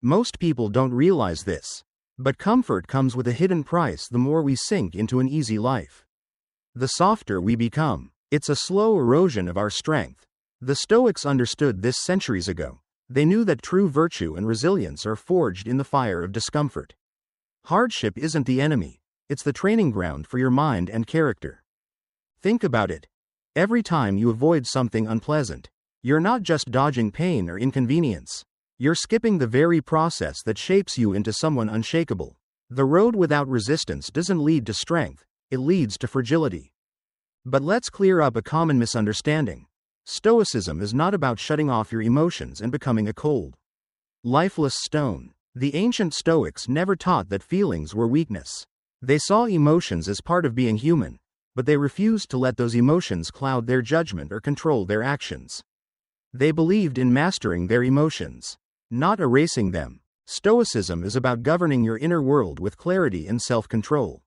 Most people don't realize this. But comfort comes with a hidden price the more we sink into an easy life. The softer we become, it's a slow erosion of our strength. The Stoics understood this centuries ago. They knew that true virtue and resilience are forged in the fire of discomfort. Hardship isn't the enemy, it's the training ground for your mind and character. Think about it. Every time you avoid something unpleasant, you're not just dodging pain or inconvenience. You're skipping the very process that shapes you into someone unshakable. The road without resistance doesn't lead to strength, it leads to fragility. But let's clear up a common misunderstanding. Stoicism is not about shutting off your emotions and becoming a cold, lifeless stone. The ancient Stoics never taught that feelings were weakness. They saw emotions as part of being human, but they refused to let those emotions cloud their judgment or control their actions. They believed in mastering their emotions, not erasing them. Stoicism is about governing your inner world with clarity and self-control.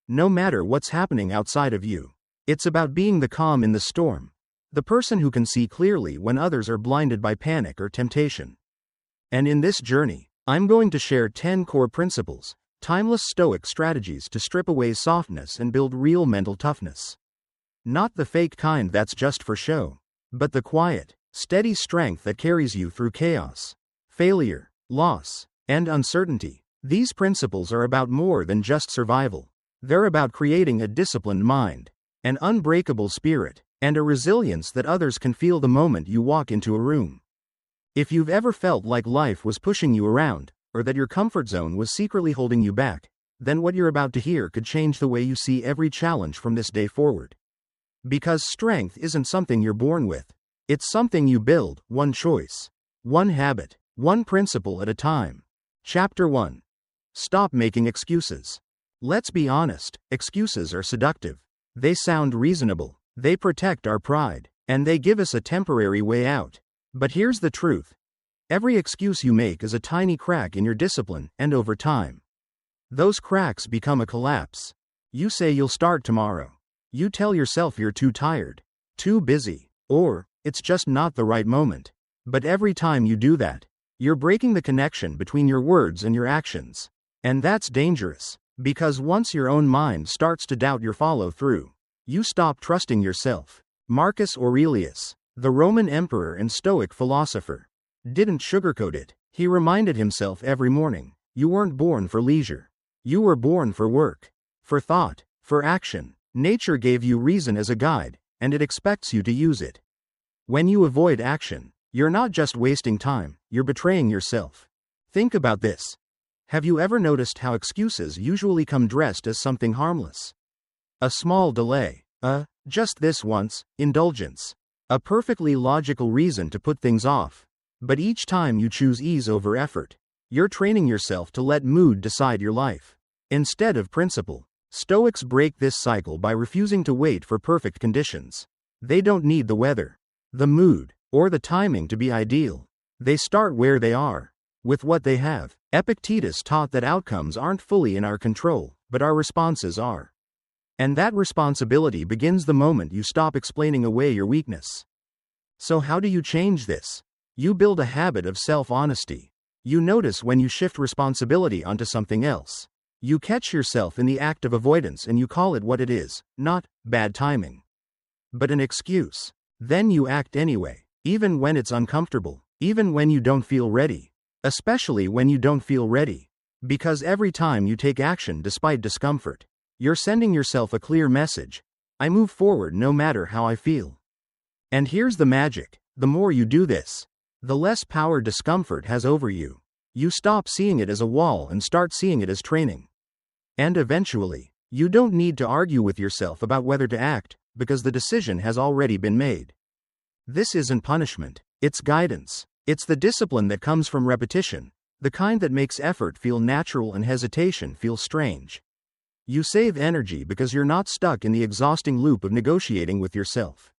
No matter what's happening outside of you, it's about being the calm in the storm, the person who can see clearly when others are blinded by panic or temptation. And in this journey, I'm going to share 10 core principles, timeless Stoic strategies to strip away softness and build real mental toughness. Not the fake kind that's just for show, but the quiet, steady strength that carries you through chaos, failure, loss, and uncertainty. These principles are about more than just survival. They're about creating a disciplined mind, an unbreakable spirit, and a resilience that others can feel the moment you walk into a room. If you've ever felt like life was pushing you around, or that your comfort zone was secretly holding you back, then what you're about to hear could change the way you see every challenge from this day forward. Because strength isn't something you're born with. It's something you build, one choice, one habit, one principle at a time. Chapter 1. Stop making excuses. Let's be honest, excuses are seductive. They sound reasonable, they protect our pride, and they give us a temporary way out. But here's the truth. Every excuse you make is a tiny crack in your discipline, and over time, those cracks become a collapse. You say you'll start tomorrow. You tell yourself you're too tired, too busy, or it's just not the right moment. But every time you do that, you're breaking the connection between your words and your actions. And that's dangerous, because once your own mind starts to doubt your follow-through, you stop trusting yourself. Marcus Aurelius, the Roman emperor and Stoic philosopher, didn't sugarcoat it. He reminded himself every morning, you weren't born for leisure. You were born for work, for thought, for action. Nature gave you reason as a guide, and it expects you to use it. When you avoid action, you're not just wasting time, you're betraying yourself. Think about this. Have you ever noticed how excuses usually come dressed as something harmless? A small delay, just this once, indulgence. A perfectly logical reason to put things off. But each time you choose ease over effort, you're training yourself to let mood decide your life, instead of principle. Stoics break this cycle by refusing to wait for perfect conditions. They don't need the weather, the mood, or the timing to be ideal. They start where they are, with what they have. Epictetus taught that outcomes aren't fully in our control, but our responses are. And that responsibility begins the moment you stop explaining away your weakness. So how do you change this? You build a habit of self-honesty. You notice when you shift responsibility onto something else. You catch yourself in the act of avoidance and you call it what it is, not bad timing, but an excuse. Then you act anyway, even when it's uncomfortable, even when you don't feel ready, especially when you don't feel ready. Because every time you take action despite discomfort, you're sending yourself a clear message. I move forward no matter how I feel. And here's the magic. The more you do this, the less power discomfort has over you. You stop seeing it as a wall and start seeing it as training. And eventually, you don't need to argue with yourself about whether to act, because the decision has already been made. This isn't punishment, it's guidance. It's the discipline that comes from repetition, the kind that makes effort feel natural and hesitation feel strange. You save energy because you're not stuck in the exhausting loop of negotiating with yourself.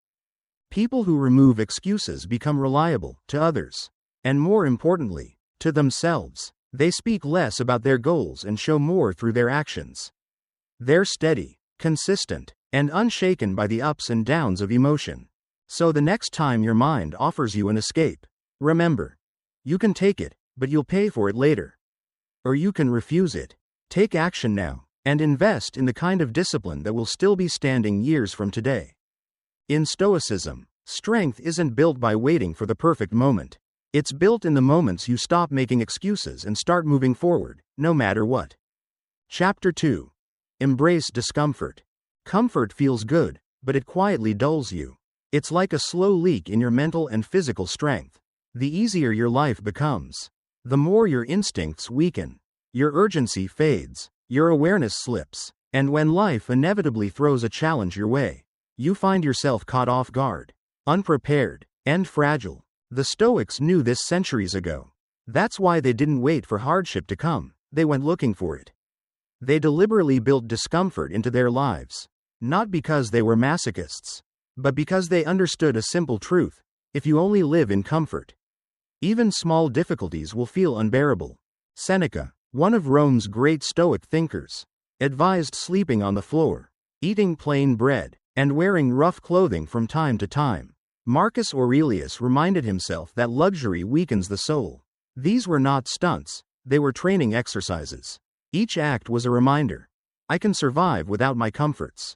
People who remove excuses become reliable to others, and more importantly, to themselves. They speak less about their goals and show more through their actions. They're steady, consistent, and unshaken by the ups and downs of emotion. So the next time your mind offers you an escape, remember, you can take it, but you'll pay for it later. Or you can refuse it. Take action now, and invest in the kind of discipline that will still be standing years from today. In Stoicism, strength isn't built by waiting for the perfect moment. It's built in the moments you stop making excuses and start moving forward, no matter what. Chapter 2. Embrace discomfort. Comfort feels good, but it quietly dulls you. It's like a slow leak in your mental and physical strength. The easier your life becomes, the more your instincts weaken, your urgency fades, your awareness slips, and when life inevitably throws a challenge your way, you find yourself caught off guard, unprepared, and fragile. The Stoics knew this centuries ago. That's why they didn't wait for hardship to come, they went looking for it. They deliberately built discomfort into their lives, not because they were masochists, but because they understood a simple truth: if you only live in comfort, even small difficulties will feel unbearable. Seneca, one of Rome's great Stoic thinkers, advised sleeping on the floor, eating plain bread, and wearing rough clothing from time to time. Marcus Aurelius reminded himself that luxury weakens the soul. These were not stunts, they were training exercises. Each act was a reminder: I can survive without my comforts.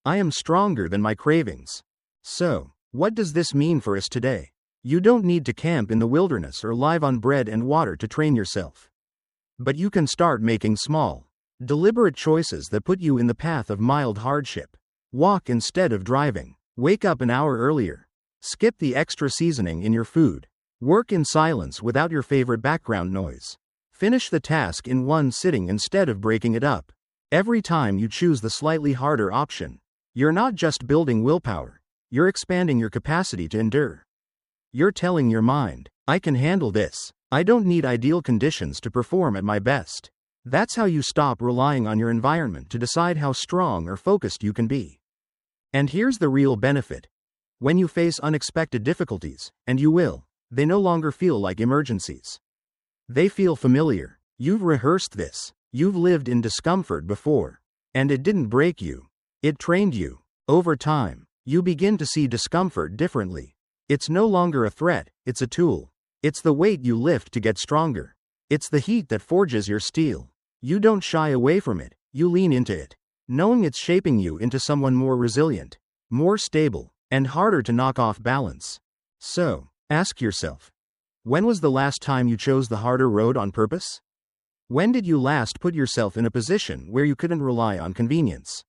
I am stronger than my cravings. So, what does this mean for us today? You don't need to camp in the wilderness or live on bread and water to train yourself. But you can start making small, deliberate choices that put you in the path of mild hardship. Walk instead of driving. Wake up an hour earlier. Skip the extra seasoning in your food. Work in silence without your favorite background noise. Finish the task in one sitting instead of breaking it up. Every time you choose the slightly harder option, you're not just building willpower, you're expanding your capacity to endure. You're telling your mind, I can handle this. I don't need ideal conditions to perform at my best. That's how you stop relying on your environment to decide how strong or focused you can be. And here's the real benefit. When you face unexpected difficulties, and you will, they no longer feel like emergencies. They feel familiar. You've rehearsed this. You've lived in discomfort before. And it didn't break you. It trained you. Over time, you begin to see discomfort differently. It's no longer a threat, it's a tool. It's the weight you lift to get stronger. It's the heat that forges your steel. You don't shy away from it, you lean into it, knowing it's shaping you into someone more resilient, more stable, and harder to knock off balance. So, ask yourself, when was the last time you chose the harder road on purpose? When did you last put yourself in a position where you couldn't rely on convenience?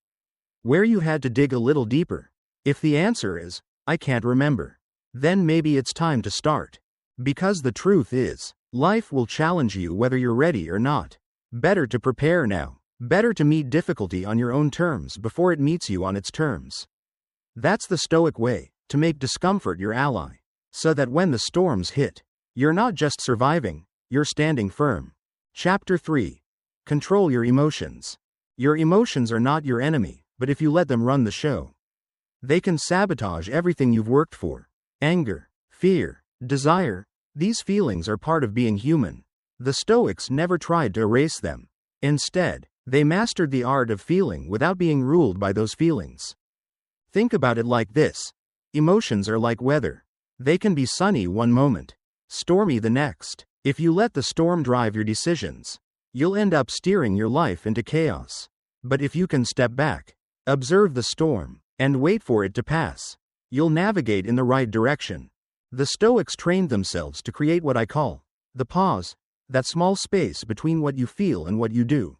Where you had to dig a little deeper? If the answer is, I can't remember, then maybe it's time to start. Because the truth is, life will challenge you whether you're ready or not. Better to prepare now. Better to meet difficulty on your own terms before it meets you on its terms. That's the Stoic way, to make discomfort your ally, so that when the storms hit, you're not just surviving, you're standing firm. Chapter 3. Control your emotions. Your emotions are not your enemy, but if you let them run the show, they can sabotage everything you've worked for. Anger, fear, desire, these feelings are part of being human. The Stoics never tried to erase them. Instead, they mastered the art of feeling without being ruled by those feelings. Think about it like this. Emotions are like weather. They can be sunny one moment, stormy the next. If you let the storm drive your decisions, you'll end up steering your life into chaos. But if you can step back, observe the storm, and wait for it to pass, you'll navigate in the right direction. The Stoics trained themselves to create what I call the pause, that small space between what you feel and what you do.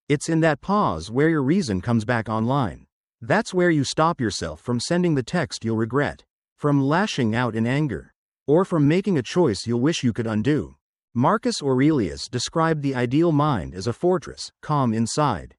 It's in that pause where your reason comes back online. That's where you stop yourself from sending the text you'll regret, from lashing out in anger, or from making a choice you'll wish you could undo. Marcus Aurelius described the ideal mind as a fortress, calm inside.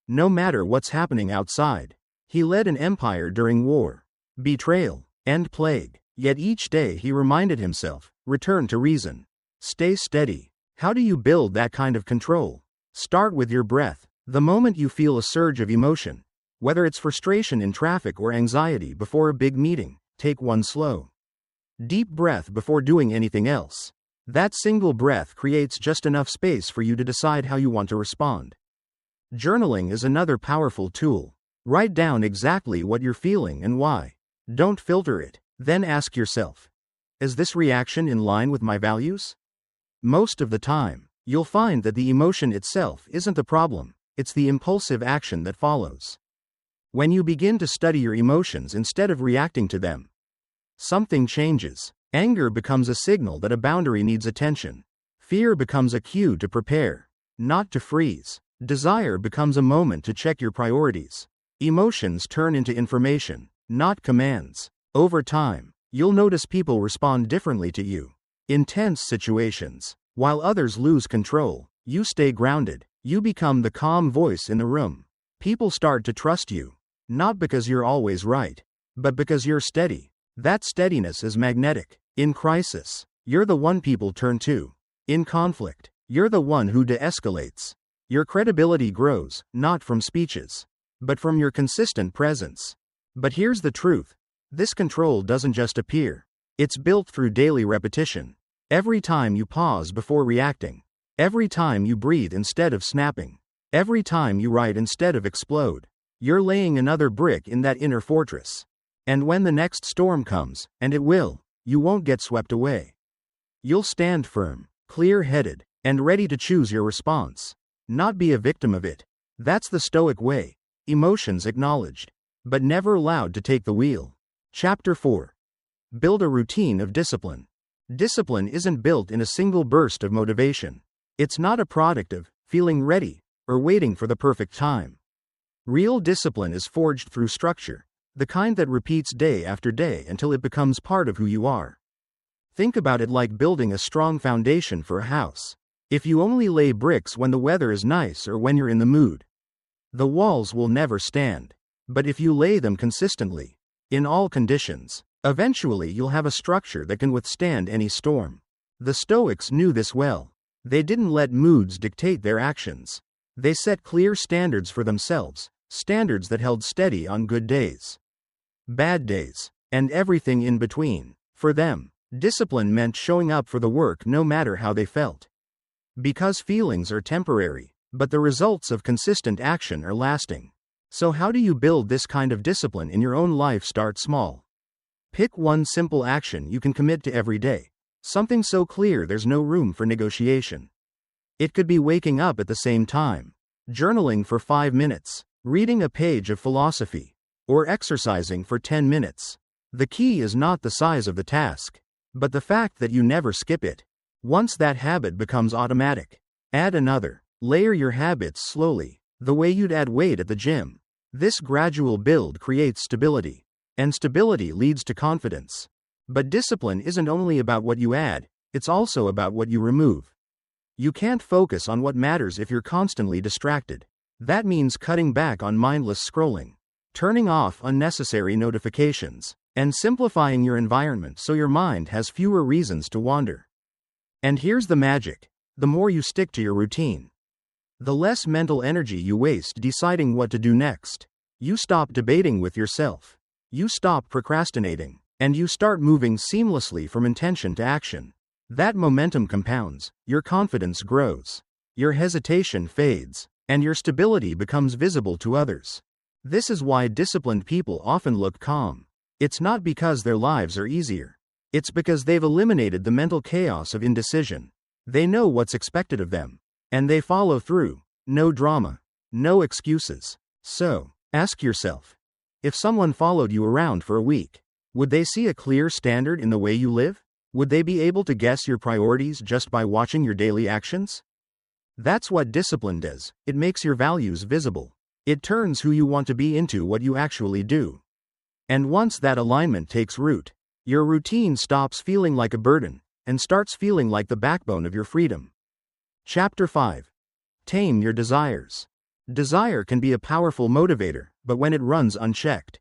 No matter what's happening outside. He led an empire during war, betrayal, and plague. Yet each day he reminded himself, return to reason. Stay steady. How do you build that kind of control? Start with your breath. The moment you feel a surge of emotion, whether it's frustration in traffic or anxiety before a big meeting, take one slow, deep breath before doing anything else. That single breath creates just enough space for you to decide how you want to respond. Journaling is another powerful tool. Write down exactly what you're feeling and why. Don't filter it. Then ask yourself, is this reaction in line with my values? Most of the time, you'll find that the emotion itself isn't the problem, it's the impulsive action that follows. When you begin to study your emotions instead of reacting to them, something changes. Anger becomes a signal that a boundary needs attention. Fear becomes a cue to prepare, not to freeze. Desire becomes a moment to check your priorities. Emotions turn into information, not commands. Over time, you'll notice people respond differently to you. In tense situations, while others lose control, you stay grounded. You become the calm voice in the room. People start to trust you, not because you're always right, but because you're steady. That steadiness is magnetic. In crisis, you're the one people turn to. In conflict, you're the one who de-escalates. Your credibility grows, not from speeches, but from your consistent presence. But here's the truth. This control doesn't just appear. It's built through daily repetition. Every time you pause before reacting. Every time you breathe instead of snapping. Every time you write instead of explode. You're laying another brick in that inner fortress. And when the next storm comes, and it will, you won't get swept away. You'll stand firm, clear-headed, and ready to choose your response. Not be a victim of it. That's the Stoic way. Emotions acknowledged, but never allowed to take the wheel. Chapter 4. Build a routine of discipline. Discipline isn't built in a single burst of motivation. It's not a product of feeling ready or waiting for the perfect time. Real discipline is forged through structure, the kind that repeats day after day until it becomes part of who you are. Think about it like building a strong foundation for a house. If you only lay bricks when the weather is nice or when you're in the mood, the walls will never stand. But if you lay them consistently, in all conditions, eventually you'll have a structure that can withstand any storm. The Stoics knew this well. They didn't let moods dictate their actions. They set clear standards for themselves, standards that held steady on good days, bad days, and everything in between. For them, discipline meant showing up for the work no matter how they felt. Because feelings are temporary, but the results of consistent action are lasting. So how do you build this kind of discipline in your own life? Start small. Pick one simple action you can commit to every day. Something so clear there's no room for negotiation. It could be waking up at the same time, journaling for 5 minutes, reading a page of philosophy, or exercising for 10 minutes. The key is not the size of the task, but the fact that you never skip it. Once that habit becomes automatic, add another. Layer your habits slowly, the way you'd add weight at the gym. This gradual build creates stability, and stability leads to confidence. But discipline isn't only about what you add, it's also about what you remove. You can't focus on what matters if you're constantly distracted. That means cutting back on mindless scrolling, turning off unnecessary notifications, and simplifying your environment so your mind has fewer reasons to wander. And here's the magic. The more you stick to your routine, the less mental energy you waste deciding what to do next. You stop debating with yourself. You stop procrastinating, and you start moving seamlessly from intention to action. That momentum compounds, your confidence grows, your hesitation fades, and your stability becomes visible to others. This is why disciplined people often look calm. It's not because their lives are easier. It's because they've eliminated the mental chaos of indecision. They know what's expected of them, and they follow through. No drama, no excuses. So, ask yourself, if someone followed you around for a week, would they see a clear standard in the way you live? Would they be able to guess your priorities just by watching your daily actions? That's what discipline does. It makes your values visible. It turns who you want to be into what you actually do. And once that alignment takes root, your routine stops feeling like a burden and starts feeling like the backbone of your freedom. Chapter 5. Tame your desires. Desire can be a powerful motivator, but when it runs unchecked,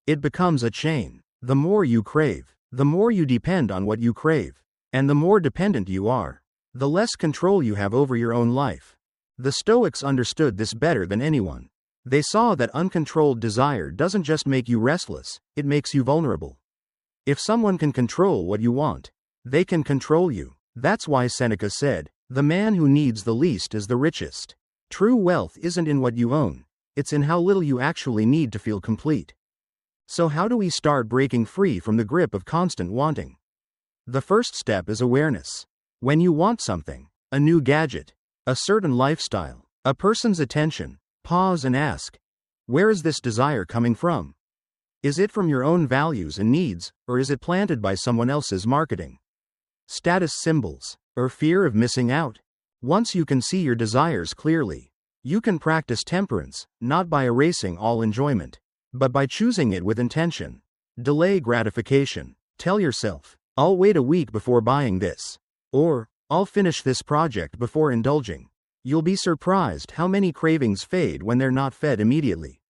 it becomes a chain. The more you crave, the more you depend on what you crave, and the more dependent you are, the less control you have over your own life. The Stoics understood this better than anyone. They saw that uncontrolled desire doesn't just make you restless, it makes you vulnerable. If someone can control what you want, they can control you. That's why Seneca said, "The man who needs the least is the richest." True wealth isn't in what you own, it's in how little you actually need to feel complete. So how do we start breaking free from the grip of constant wanting? The first step is awareness. When you want something, a new gadget, a certain lifestyle, a person's attention, pause and ask, where is this desire coming from? Is it from your own values and needs, or is it planted by someone else's marketing? Status symbols, or fear of missing out? Once you can see your desires clearly, you can practice temperance, not by erasing all enjoyment, but by choosing it with intention. Delay gratification. Tell yourself, I'll wait a week before buying this. Or, I'll finish this project before indulging. You'll be surprised how many cravings fade when they're not fed immediately.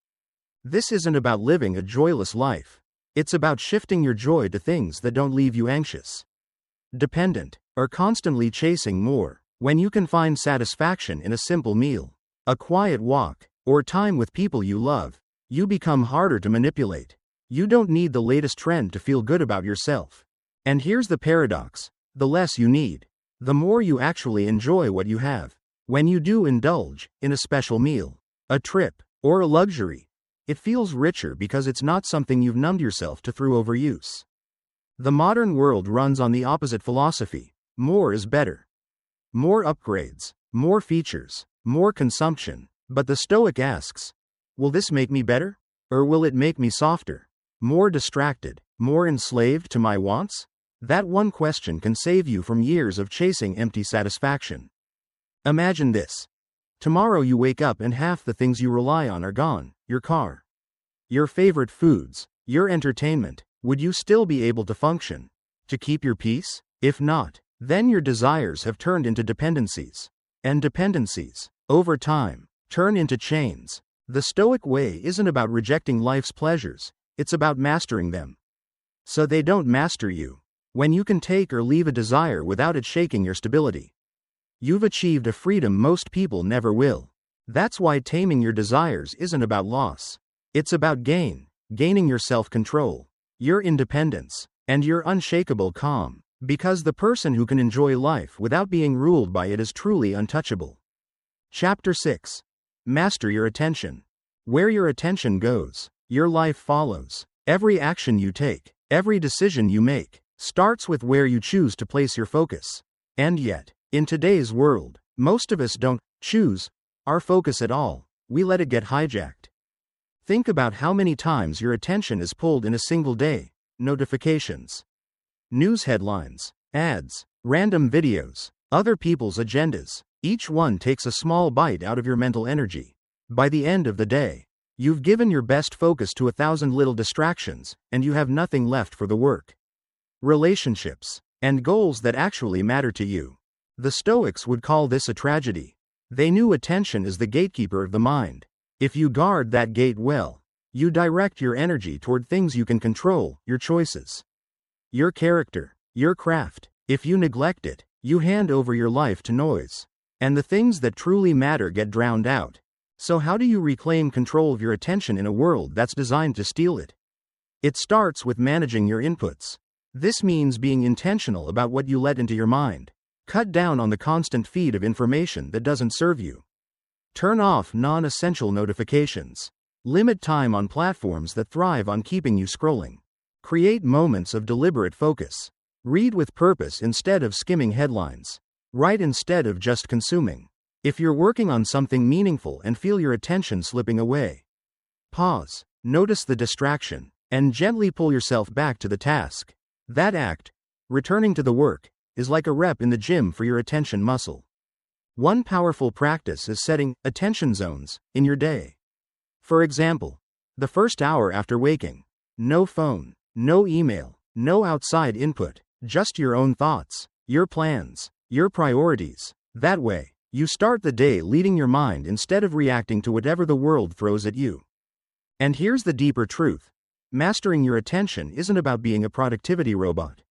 This isn't about living a joyless life. It's about shifting your joy to things that don't leave you anxious, dependent, or constantly chasing more. When you can find satisfaction in a simple meal, a quiet walk, or time with people you love, you become harder to manipulate. You don't need the latest trend to feel good about yourself. And here's the paradox: the less you need, the more you actually enjoy what you have. When you do indulge in a special meal, a trip, or a luxury, it feels richer because it's not something you've numbed yourself to through overuse. The modern world runs on the opposite philosophy: more is better. More upgrades, more features, more consumption. But the Stoic asks, will this make me better? Or will it make me softer? More distracted? More enslaved to my wants? That one question can save you from years of chasing empty satisfaction. Imagine this. Tomorrow you wake up and half the things you rely on are gone: your car, your favorite foods, your entertainment. Would you still be able to function? To keep your peace? If not, then your desires have turned into dependencies. And dependencies, over time, turn into chains. The Stoic way isn't about rejecting life's pleasures, it's about mastering them, so they don't master you. When you can take or leave a desire without it shaking your stability, you've achieved a freedom most people never will. That's why taming your desires isn't about loss. It's about gaining your self-control, your independence, and your unshakable calm. Because the person who can enjoy life without being ruled by it is truly untouchable. Chapter 6. Master your attention. Where your attention goes, your life follows. Every action you take, every decision you make, starts with where you choose to place your focus. And yet, in today's world, most of us don't choose our focus at all. We let it get hijacked. Think about how many times your attention is pulled in a single day. Notifications, news headlines, ads, random videos, other people's agendas. Each one takes a small bite out of your mental energy. By the end of the day, you've given your best focus to 1,000 little distractions, and you have nothing left for the work, relationships, and goals that actually matter to you. The Stoics would call this a tragedy. They knew attention is the gatekeeper of the mind. If you guard that gate well, you direct your energy toward things you can control: your choices, your character, your craft. If you neglect it, you hand over your life to noise, and the things that truly matter get drowned out. So how do you reclaim control of your attention in a world that's designed to steal it? It starts with managing your inputs. This means being intentional about what you let into your mind. Cut down on the constant feed of information that doesn't serve you. Turn off non-essential notifications. Limit time on platforms that thrive on keeping you scrolling. Create moments of deliberate focus. Read with purpose instead of skimming headlines. Write instead of just consuming. If you're working on something meaningful and feel your attention slipping away, pause, notice the distraction, and gently pull yourself back to the task. That act, returning to the work, is like a rep in the gym for your attention muscle. One powerful practice is setting attention zones in your day. For example, the first hour after waking, no phone, no email, no outside input, just your own thoughts, your plans, your priorities. That way, you start the day leading your mind instead of reacting to whatever the world throws at you. And here's the deeper truth. Mastering your attention isn't about being a productivity robot.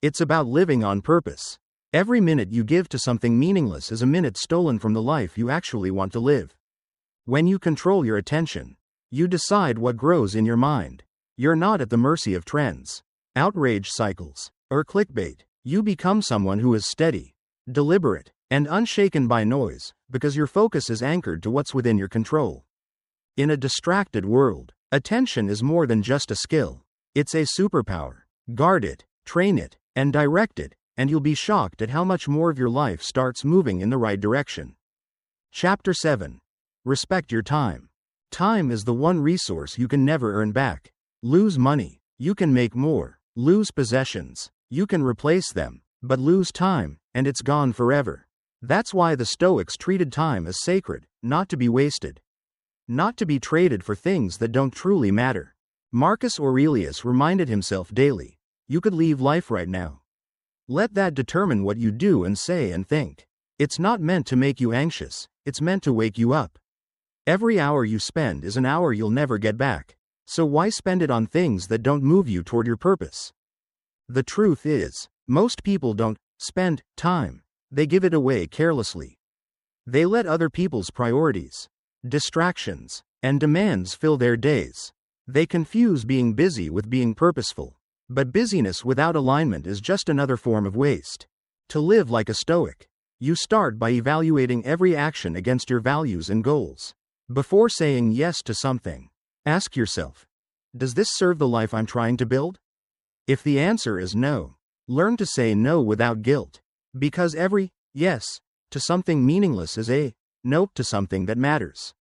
It's about living on purpose. Every minute you give to something meaningless is a minute stolen from the life you actually want to live. When you control your attention, you decide what grows in your mind. You're not at the mercy of trends, outrage cycles, or clickbait. You become someone who is steady, deliberate, and unshaken by noise, because your focus is anchored to what's within your control. In a distracted world, attention is more than just a skill. It's a superpower. Guard it, train it, and direct it, and you'll be shocked at how much more of your life starts moving in the right direction. Chapter 7. Respect your time. Time is the one resource you can never earn back. Lose money, you can make more. Lose possessions, you can replace them. But lose time, and it's gone forever. That's why the Stoics treated time as sacred, not to be wasted. Not to be traded for things that don't truly matter. Marcus Aurelius reminded himself daily, you could leave life right now. Let that determine what you do and say and think. It's not meant to make you anxious, it's meant to wake you up. Every hour you spend is an hour you'll never get back. So why spend it on things that don't move you toward your purpose? The truth is, most people don't spend time. They give it away carelessly. They let other people's priorities, distractions, and demands fill their days. They confuse being busy with being purposeful. But busyness without alignment is just another form of waste. To live like a Stoic, you start by evaluating every action against your values and goals. Before saying yes to something, ask yourself, does this serve the life I'm trying to build? If the answer is no, learn to say no without guilt, because every yes to something meaningless is a no to something that matters.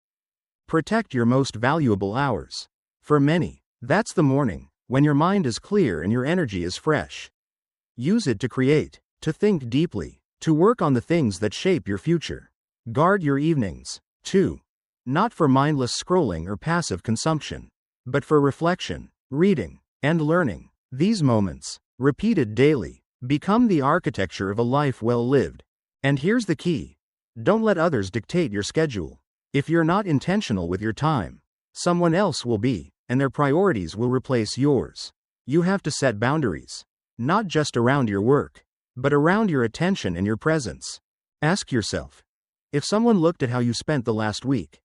Protect your most valuable hours. For many, that's the morning, when your mind is clear and your energy is fresh. Use it to create, to think deeply, to work on the things that shape your future. Guard your evenings, too. Not for mindless scrolling or passive consumption, but for reflection, reading, and learning. These moments, repeated daily, become the architecture of a life well lived. And here's the key. Don't let others dictate your schedule. If you're not intentional with your time, someone else will be, and their priorities will replace yours. You have to set boundaries, not just around your work, but around your attention and your presence. Ask yourself, if someone looked at how you spent the last week,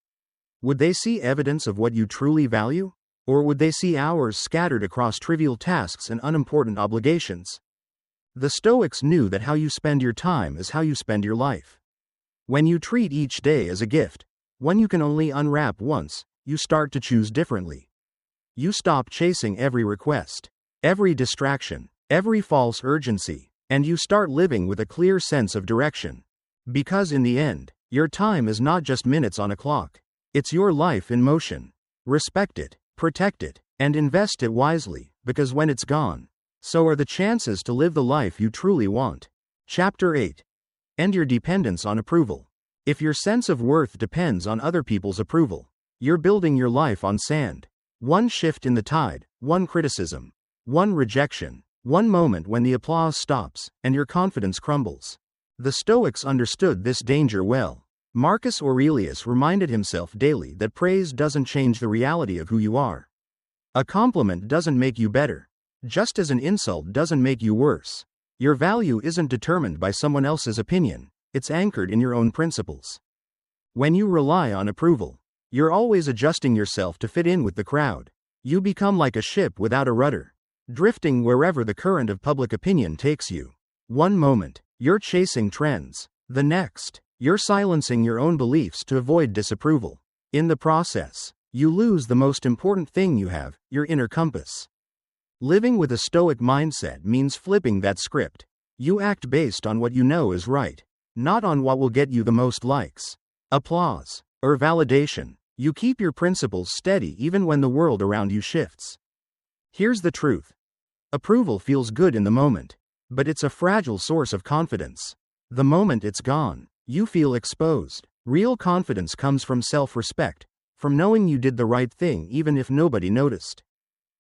would they see evidence of what you truly value? Or would they see hours scattered across trivial tasks and unimportant obligations? The Stoics knew that how you spend your time is how you spend your life. When you treat each day as a gift, one you can only unwrap once, you start to choose differently. You stop chasing every request, every distraction, every false urgency, and you start living with a clear sense of direction. Because in the end, your time is not just minutes on a clock. It's your life in motion. Respect it, protect it, and invest it wisely, because when it's gone, so are the chances to live the life you truly want. Chapter 8. End your dependence on approval. If your sense of worth depends on other people's approval, you're building your life on sand. One shift in the tide, one criticism, one rejection, one moment when the applause stops, and your confidence crumbles. The Stoics understood this danger well. Marcus Aurelius reminded himself daily that praise doesn't change the reality of who you are. A compliment doesn't make you better, just as an insult doesn't make you worse. Your value isn't determined by someone else's opinion, it's anchored in your own principles. When you rely on approval, you're always adjusting yourself to fit in with the crowd. You become like a ship without a rudder, drifting wherever the current of public opinion takes you. One moment, you're chasing trends. The next, you're silencing your own beliefs to avoid disapproval. In the process, you lose the most important thing you have, your inner compass. Living with a Stoic mindset means flipping that script. You act based on what you know is right, not on what will get you the most likes, applause, or validation. You keep your principles steady even when the world around you shifts. Here's the truth. Approval feels good in the moment, but it's a fragile source of confidence. The moment it's gone, you feel exposed. Real confidence comes from self-respect, from knowing you did the right thing even if nobody noticed,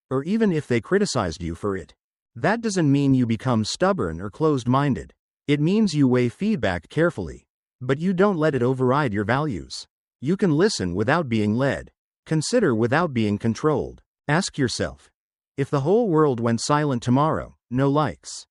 or even if they criticized you for it. That doesn't mean you become stubborn or closed-minded. It means you weigh feedback carefully, but you don't let it override your values. You can listen without being led, consider without being controlled. Ask yourself, if the whole world went silent tomorrow, no likes,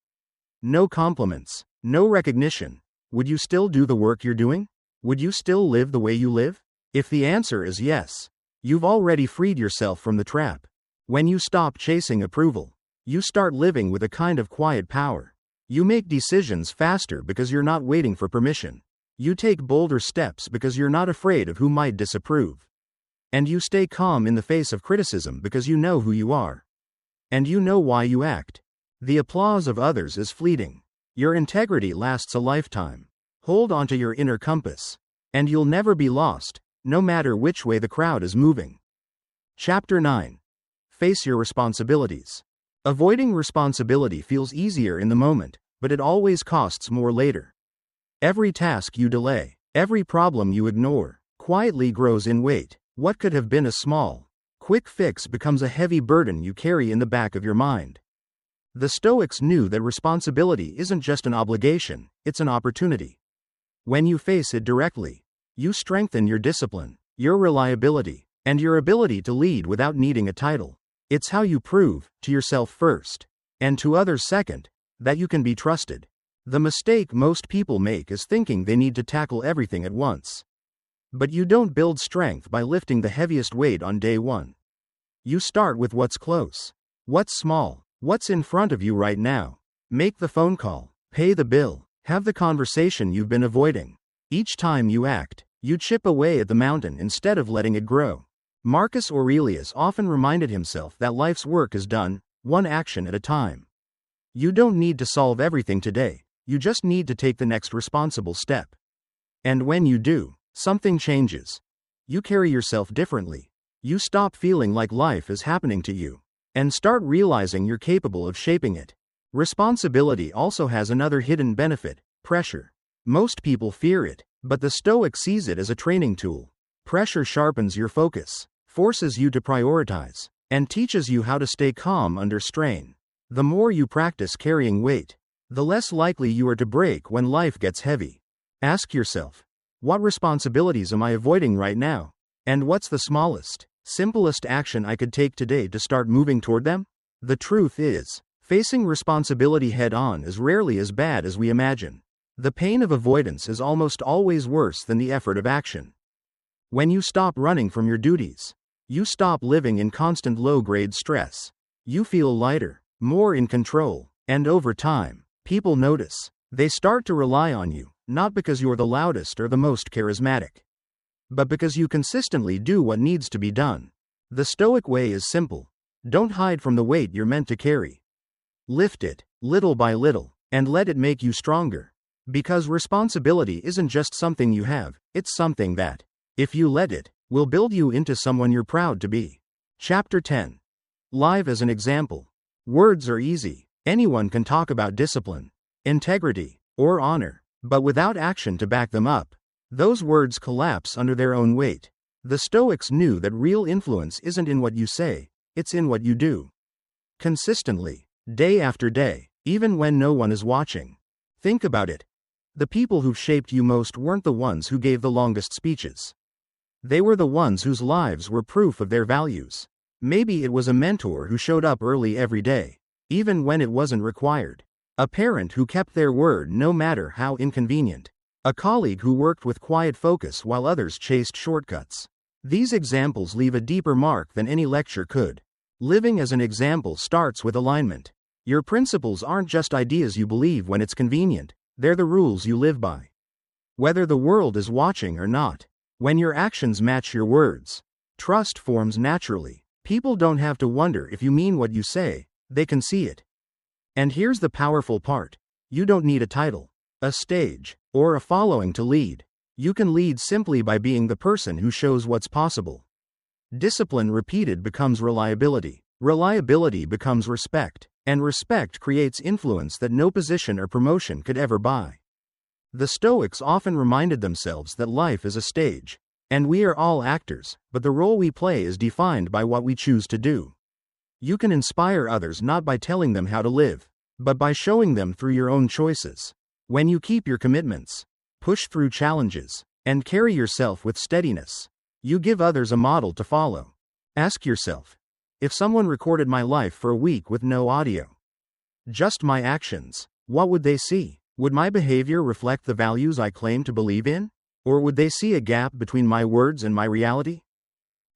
no compliments, no recognition, would you still do the work you're doing? Would you still live the way you live? If the answer is yes, you've already freed yourself from the trap. When you stop chasing approval, you start living with a kind of quiet power. You make decisions faster because you're not waiting for permission. You take bolder steps because you're not afraid of who might disapprove. And you stay calm in the face of criticism because you know who you are. And you know why you act. The applause of others is fleeting. Your integrity lasts a lifetime. Hold onto your inner compass, and you'll never be lost, no matter which way the crowd is moving. Chapter 9. Face your responsibilities. Avoiding responsibility feels easier in the moment, but it always costs more later. Every task you delay, every problem you ignore, quietly grows in weight. What could have been a small, quick fix becomes a heavy burden you carry in the back of your mind. The Stoics knew that responsibility isn't just an obligation, it's an opportunity. When you face it directly, you strengthen your discipline, your reliability, and your ability to lead without needing a title. It's how you prove, to yourself first, and to others second, that you can be trusted. The mistake most people make is thinking they need to tackle everything at once. But you don't build strength by lifting the heaviest weight on day one. You start with what's close, what's small, what's in front of you right now. Make the phone call, pay the bill, have the conversation you've been avoiding. Each time you act, you chip away at the mountain instead of letting it grow. Marcus Aurelius often reminded himself that life's work is done, one action at a time. You don't need to solve everything today, you just need to take the next responsible step. And when you do, something changes. You carry yourself differently. You stop feeling like life is happening to you, and start realizing you're capable of shaping it. Responsibility also has another hidden benefit: pressure. Most people fear it, but the Stoic sees it as a training tool. Pressure sharpens your focus, forces you to prioritize, and teaches you how to stay calm under strain. The more you practice carrying weight, the less likely you are to break when life gets heavy. Ask yourself, what responsibilities am I avoiding right now? And what's the smallest, simplest action I could take today to start moving toward them? The truth is, facing responsibility head-on is rarely as bad as we imagine. The pain of avoidance is almost always worse than the effort of action. When you stop running from your duties, you stop living in constant low-grade stress. You feel lighter, more in control, and over time, people notice. They start to rely on you, not because you're the loudest or the most charismatic, but because you consistently do what needs to be done. The Stoic way is simple. Don't hide from the weight you're meant to carry. Lift it, little by little, and let it make you stronger. Because responsibility isn't just something you have, it's something that, if you let it, will build you into someone you're proud to be. Chapter 10. Live as an example. Words are easy. Anyone can talk about discipline, integrity, or honor, but without action to back them up, those words collapse under their own weight. The Stoics knew that real influence isn't in what you say, it's in what you do. Consistently, day after day, even when no one is watching. Think about it. The people who shaped you most weren't the ones who gave the longest speeches. They were the ones whose lives were proof of their values. Maybe it was a mentor who showed up early every day, even when it wasn't required. A parent who kept their word no matter how inconvenient. A colleague who worked with quiet focus while others chased shortcuts. These examples leave a deeper mark than any lecture could. Living as an example starts with alignment. Your principles aren't just ideas you believe when it's convenient, they're the rules you live by. Whether the world is watching or not, when your actions match your words, trust forms naturally. People don't have to wonder if you mean what you say, they can see it. And here's the powerful part. You don't need a title, a stage, or a following to lead. You can lead simply by being the person who shows what's possible. Discipline repeated becomes reliability. Reliability becomes respect. And respect creates influence that no position or promotion could ever buy. The Stoics often reminded themselves that life is a stage, and we are all actors, but the role we play is defined by what we choose to do. You can inspire others not by telling them how to live, but by showing them through your own choices. When you keep your commitments, push through challenges, and carry yourself with steadiness, you give others a model to follow. Ask yourself, if someone recorded my life for a week with no audio, just my actions, what would they see? Would my behavior reflect the values I claim to believe in? Or would they see a gap between my words and my reality?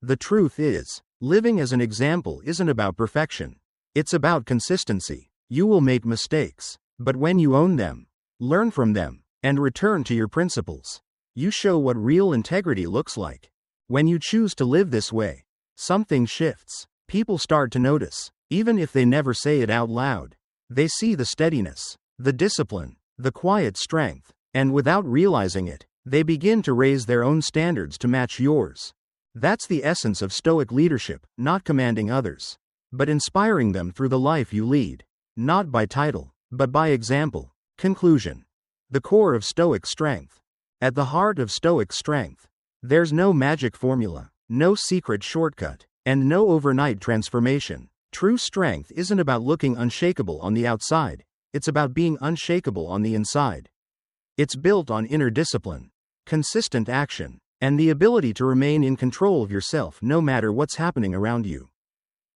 The truth is, living as an example isn't about perfection. It's about consistency. You will make mistakes, but when you own them, learn from them, and return to your principles, you show what real integrity looks like. When you choose to live this way, something shifts. People start to notice, even if they never say it out loud. They see the steadiness, the discipline, the quiet strength, and without realizing it, they begin to raise their own standards to match yours. That's the essence of Stoic leadership, not commanding others, but inspiring them through the life you lead, not by title, but by example. Conclusion. The core of Stoic strength. At the heart of Stoic strength, there's no magic formula, no secret shortcut, and no overnight transformation. True strength isn't about looking unshakable on the outside, it's about being unshakable on the inside. It's built on inner discipline, consistent action, and the ability to remain in control of yourself no matter what's happening around you.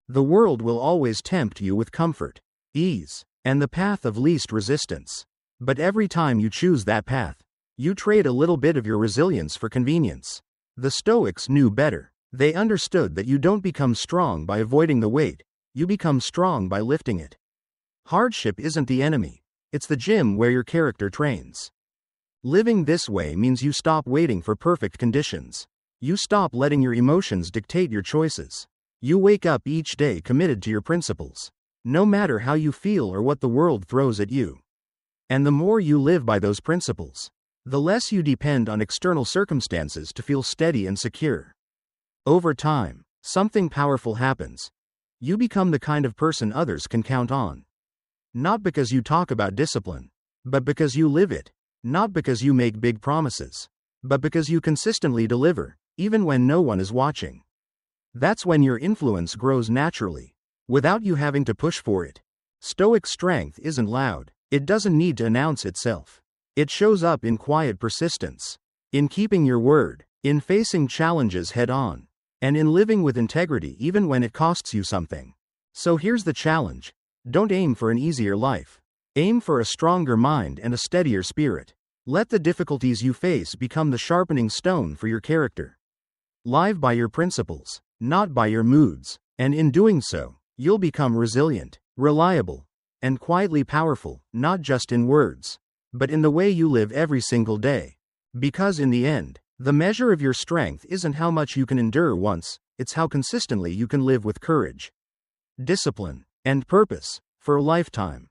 The world will always tempt you with comfort, ease, and the path of least resistance. But every time you choose that path, you trade a little bit of your resilience for convenience. The Stoics knew better. They understood that you don't become strong by avoiding the weight, you become strong by lifting it. Hardship isn't the enemy, it's the gym where your character trains. Living this way means you stop waiting for perfect conditions. You stop letting your emotions dictate your choices. You wake up each day committed to your principles, no matter how you feel or what the world throws at you. And the more you live by those principles, the less you depend on external circumstances to feel steady and secure. Over time, something powerful happens. You become the kind of person others can count on. Not because you talk about discipline, but because you live it. Not because you make big promises, but because you consistently deliver, even when no one is watching. That's when your influence grows naturally, without you having to push for it. Stoic strength isn't loud. It doesn't need to announce itself. It shows up in quiet persistence, in keeping your word, in facing challenges head on, and in living with integrity even when it costs you something. So here's the challenge. Don't aim for an easier life. Aim for a stronger mind and a steadier spirit. Let the difficulties you face become the sharpening stone for your character. Live by your principles, not by your moods, and in doing so, you'll become resilient, reliable, and quietly powerful, not just in words, but in the way you live every single day. Because in the end, the measure of your strength isn't how much you can endure once, it's how consistently you can live with courage, discipline, and purpose for a lifetime.